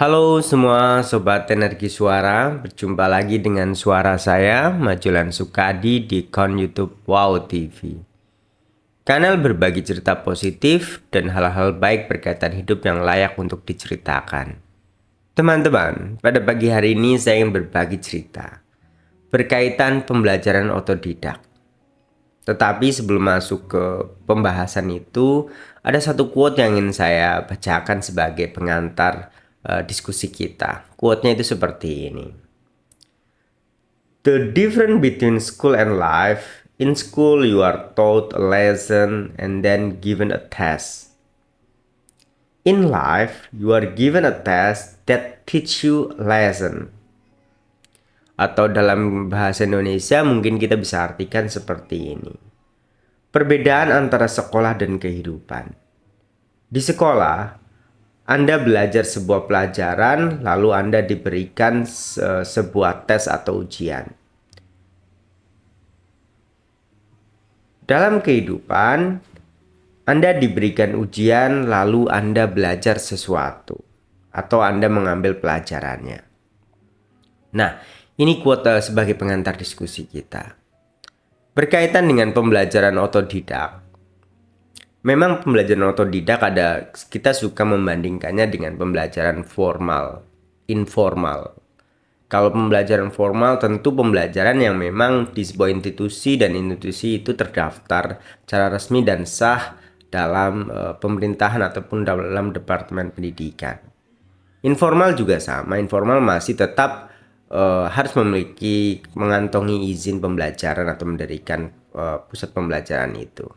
Halo semua Sobat Energi Suara, berjumpa lagi dengan suara saya, Majulan Sukadi di akun YouTube Wow TV. Kanal berbagi cerita positif dan hal-hal baik berkaitan hidup yang layak untuk diceritakan. Teman-teman, pada pagi hari ini saya ingin berbagi cerita berkaitan pembelajaran otodidak. Tetapi sebelum masuk ke pembahasan itu, ada satu quote yang ingin saya bacakan sebagai pengantar diskusi kita. Quote-nya itu seperti ini. The difference between school and life, in school you are taught a lesson and then given a test. In life, you are given a test that teach you a lesson. Atau dalam bahasa Indonesia mungkin kita bisa artikan seperti ini. Perbedaan antara sekolah dan kehidupan. Di sekolah, Anda belajar sebuah pelajaran, lalu Anda diberikan sebuah tes atau ujian. Dalam kehidupan, Anda diberikan ujian, lalu Anda belajar sesuatu, atau Anda mengambil pelajarannya. Nah, ini quote sebagai pengantar diskusi kita. Berkaitan dengan pembelajaran otodidak. Memang pembelajaran otodidak kita suka membandingkannya dengan pembelajaran formal, informal. Kalau pembelajaran formal tentu pembelajaran yang memang di sebuah institusi dan institusi itu terdaftar secara resmi dan sah dalam pemerintahan ataupun dalam departemen pendidikan. Informal juga sama, informal masih tetap harus mengantongi izin pembelajaran atau mendirikan pusat pembelajaran itu.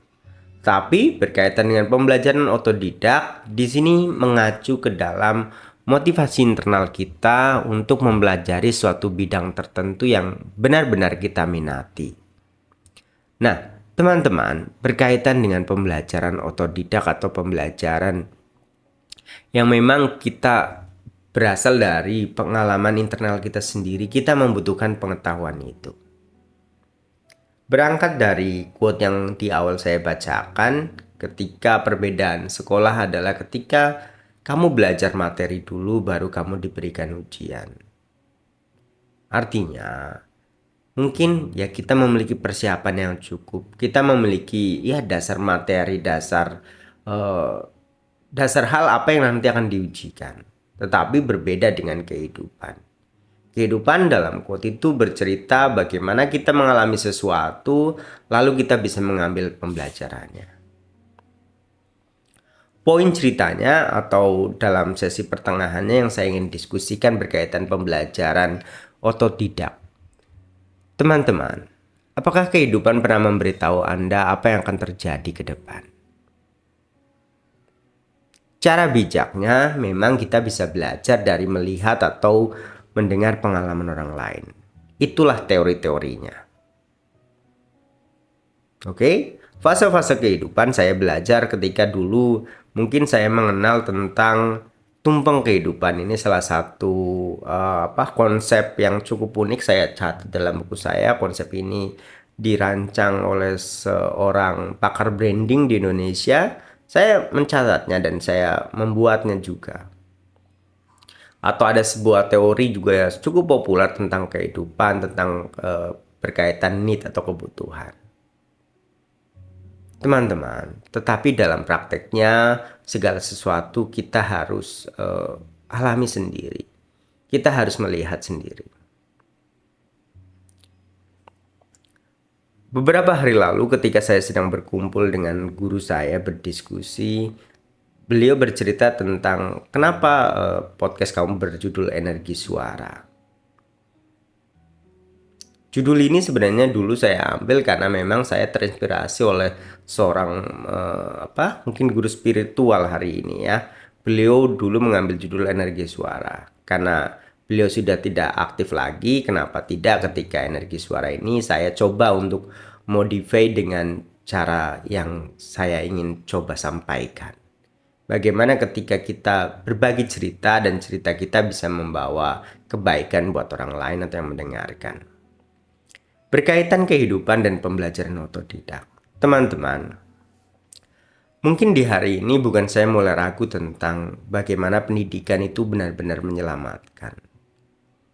Tapi berkaitan dengan pembelajaran otodidak, di sini mengacu ke dalam motivasi internal kita untuk mempelajari suatu bidang tertentu yang benar-benar kita minati. Nah, teman-teman, berkaitan dengan pembelajaran otodidak atau pembelajaran yang memang kita berasal dari pengalaman internal kita sendiri, kita membutuhkan pengetahuan itu. Berangkat dari quote yang di awal saya bacakan, ketika perbedaan sekolah adalah ketika kamu belajar materi dulu baru kamu diberikan ujian. Artinya, mungkin ya kita memiliki persiapan yang cukup. Kita memiliki ya dasar materi, dasar hal apa yang nanti akan diujikan. Tetapi berbeda dengan kehidupan. Kehidupan dalam quote itu bercerita bagaimana kita mengalami sesuatu, lalu kita bisa mengambil pembelajarannya. Poin ceritanya atau dalam sesi pertengahannya yang saya ingin diskusikan berkaitan pembelajaran otodidak. Teman-teman, apakah kehidupan pernah memberitahu Anda apa yang akan terjadi ke depan? Cara bijaknya memang kita bisa belajar dari melihat atau mendengar pengalaman orang lain. Itulah teori-teorinya. Oke, fase-fase kehidupan saya belajar ketika dulu mungkin saya mengenal tentang tumpeng kehidupan. Ini salah satu konsep yang cukup unik saya catat dalam buku saya. Konsep ini dirancang oleh seorang pakar branding di Indonesia. Saya mencatatnya dan saya membuatnya juga. Atau ada sebuah teori juga yang cukup populer tentang kehidupan, tentang berkaitan need atau kebutuhan. Teman-teman, tetapi dalam prakteknya segala sesuatu kita harus alami sendiri. Kita harus melihat sendiri. Beberapa hari lalu ketika saya sedang berkumpul dengan guru saya berdiskusi, beliau bercerita tentang kenapa podcast kamu berjudul Energi Suara. Judul ini sebenarnya dulu saya ambil karena memang saya terinspirasi oleh seorang mungkin guru spiritual hari ini ya. Beliau dulu mengambil judul Energi Suara karena beliau sudah tidak aktif lagi. Kenapa tidak ketika Energi Suara ini saya coba untuk modify dengan cara yang saya ingin coba sampaikan. Bagaimana ketika kita berbagi cerita dan cerita kita bisa membawa kebaikan buat orang lain atau yang mendengarkan. Berkaitan kehidupan dan pembelajaran otodidak. Teman-teman, Mungkin di hari ini bukan saya mulai ragu tentang bagaimana pendidikan itu benar-benar menyelamatkan.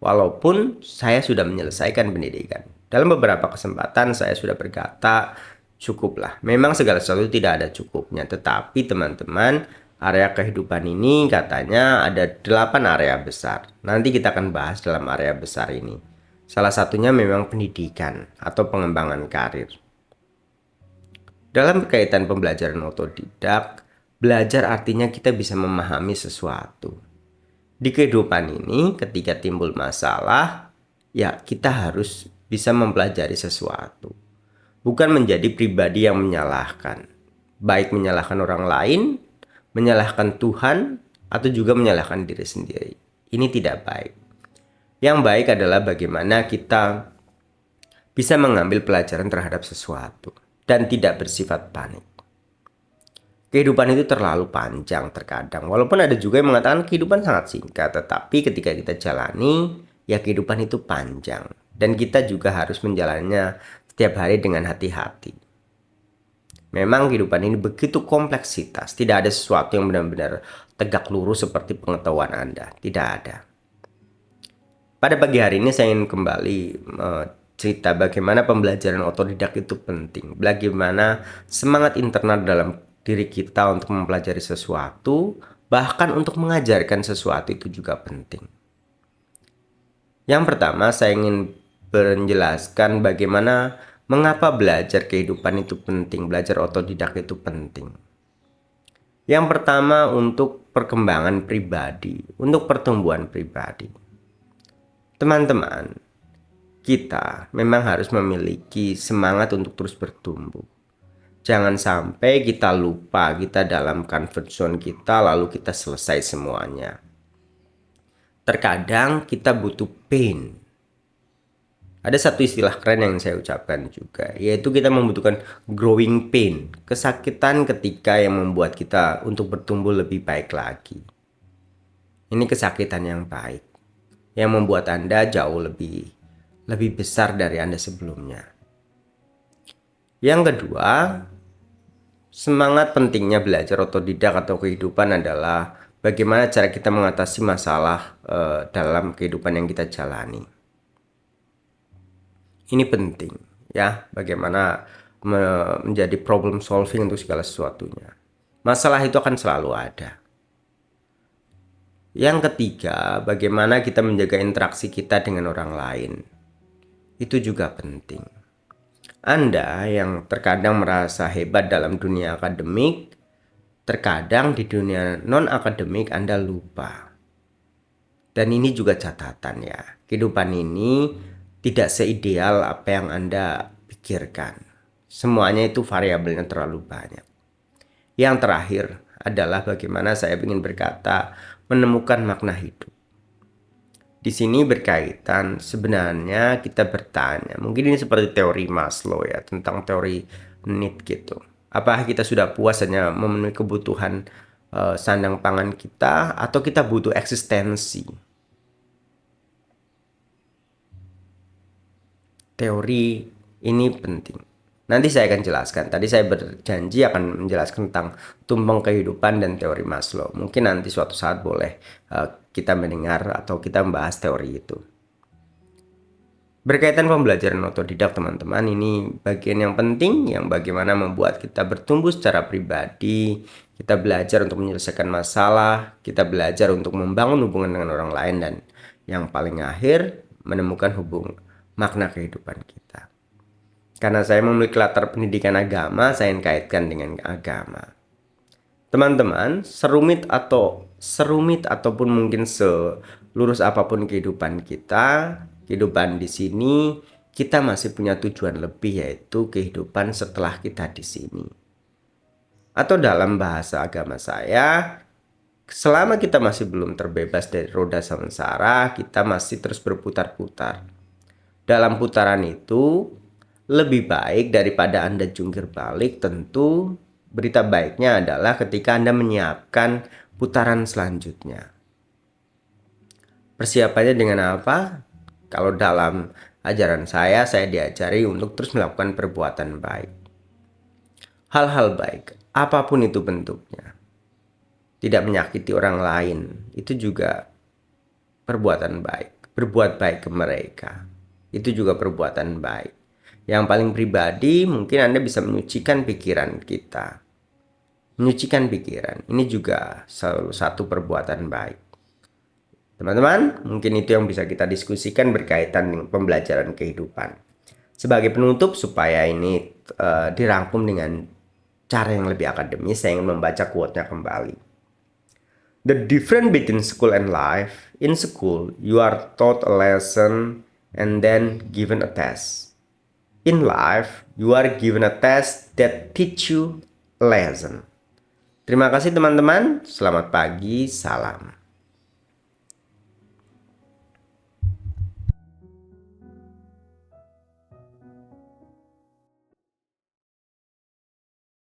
Walaupun saya sudah menyelesaikan pendidikan. Dalam beberapa kesempatan saya sudah berkata, cukuplah. Memang segala sesuatu tidak ada cukupnya. Tetapi teman-teman, area kehidupan ini katanya ada 8 area besar. Nanti kita akan bahas dalam area besar ini. Salah satunya memang pendidikan atau pengembangan karir. Dalam kaitan pembelajaran otodidak, belajar artinya kita bisa memahami sesuatu. Di kehidupan ini, ketika timbul masalah, ya kita harus bisa mempelajari sesuatu. Bukan menjadi pribadi yang menyalahkan. Baik menyalahkan orang lain, menyalahkan Tuhan, atau juga menyalahkan diri sendiri. Ini tidak baik. Yang baik adalah bagaimana kita bisa mengambil pelajaran terhadap sesuatu dan tidak bersifat panik. Kehidupan itu terlalu panjang terkadang. Walaupun ada juga yang mengatakan kehidupan sangat singkat, tetapi ketika kita jalani, ya kehidupan itu panjang. Dan kita juga harus menjalannya setiap hari dengan hati-hati. Memang kehidupan ini begitu kompleksitas. Tidak ada sesuatu yang benar-benar tegak lurus seperti pengetahuan Anda. Tidak ada. Pada pagi hari ini saya ingin kembali cerita bagaimana pembelajaran otodidak itu penting. Bagaimana semangat internal dalam diri kita untuk mempelajari sesuatu, bahkan untuk mengajarkan sesuatu itu juga penting. Yang pertama, saya ingin menjelaskan bagaimana mengapa belajar kehidupan itu penting, belajar otodidak itu penting. Yang pertama, untuk perkembangan pribadi, untuk pertumbuhan pribadi. Teman-teman, kita memang harus memiliki semangat untuk terus bertumbuh. Jangan sampai kita lupa kita dalam comfort zone kita lalu kita selesai semuanya. Terkadang kita butuh pain. Ada satu istilah keren yang saya ucapkan juga, yaitu kita membutuhkan growing pain, kesakitan ketika yang membuat kita untuk bertumbuh lebih baik lagi. Ini kesakitan yang baik, yang membuat Anda jauh lebih besar dari Anda sebelumnya. Yang kedua, semangat pentingnya belajar otodidak atau kehidupan adalah bagaimana cara kita mengatasi masalah dalam kehidupan yang kita jalani. Ini penting ya, bagaimana menjadi problem solving untuk segala sesuatunya. Masalah itu akan selalu ada. Yang ketiga, bagaimana kita menjaga interaksi kita dengan orang lain. Itu juga penting. Anda yang terkadang merasa hebat dalam dunia akademik, terkadang di dunia non-akademik Anda lupa. Dan ini juga catatan ya. Kehidupan ini tidak seideal apa yang Anda pikirkan. Semuanya itu variabelnya terlalu banyak. Yang terakhir adalah bagaimana saya ingin berkata menemukan makna hidup. Di sini berkaitan sebenarnya kita bertanya, mungkin ini seperti teori Maslow ya, tentang teori need gitu. Apakah kita sudah puas hanya memenuhi kebutuhan sandang pangan kita, atau kita butuh eksistensi? Teori ini penting. Nanti saya akan jelaskan. Tadi saya berjanji akan menjelaskan tentang tumpeng kehidupan dan teori Maslow. Mungkin nanti suatu saat boleh kita mendengar atau kita membahas teori itu. Berkaitan pembelajaran otodidak teman-teman, ini bagian yang penting yang bagaimana membuat kita bertumbuh secara pribadi, kita belajar untuk menyelesaikan masalah, kita belajar untuk membangun hubungan dengan orang lain, dan yang paling akhir menemukan makna kehidupan kita. Karena saya memiliki latar pendidikan agama, saya ingin kaitkan dengan agama. Teman-teman, serumit ataupun mungkin selurus apapun kehidupan kita, kehidupan di sini, kita masih punya tujuan lebih, yaitu kehidupan setelah kita di sini. Atau dalam bahasa agama saya, selama kita masih belum terbebas dari roda samsara, kita masih terus berputar-putar. Dalam putaran itu, lebih baik daripada Anda jungkir balik, tentu berita baiknya adalah ketika Anda menyiapkan putaran selanjutnya. Persiapannya dengan apa? Kalau dalam ajaran saya diajari untuk terus melakukan perbuatan baik. Hal-hal baik. apapun itu bentuknya. Tidak menyakiti orang lain, itu juga perbuatan baik. Berbuat baik ke mereka, itu juga perbuatan baik. Yang paling pribadi, mungkin Anda bisa menyucikan pikiran kita. Menyucikan pikiran, ini juga salah satu perbuatan baik. Teman-teman, mungkin itu yang bisa kita diskusikan berkaitan dengan pembelajaran kehidupan. Sebagai penutup, supaya ini dirangkum dengan cara yang lebih akademis, saya ingin membaca quote-nya kembali. The difference between school and life. In school, you are taught a lesson and then given a test. In life, you are given a test that teach you a lesson. Terima kasih teman-teman. Selamat pagi. Salam.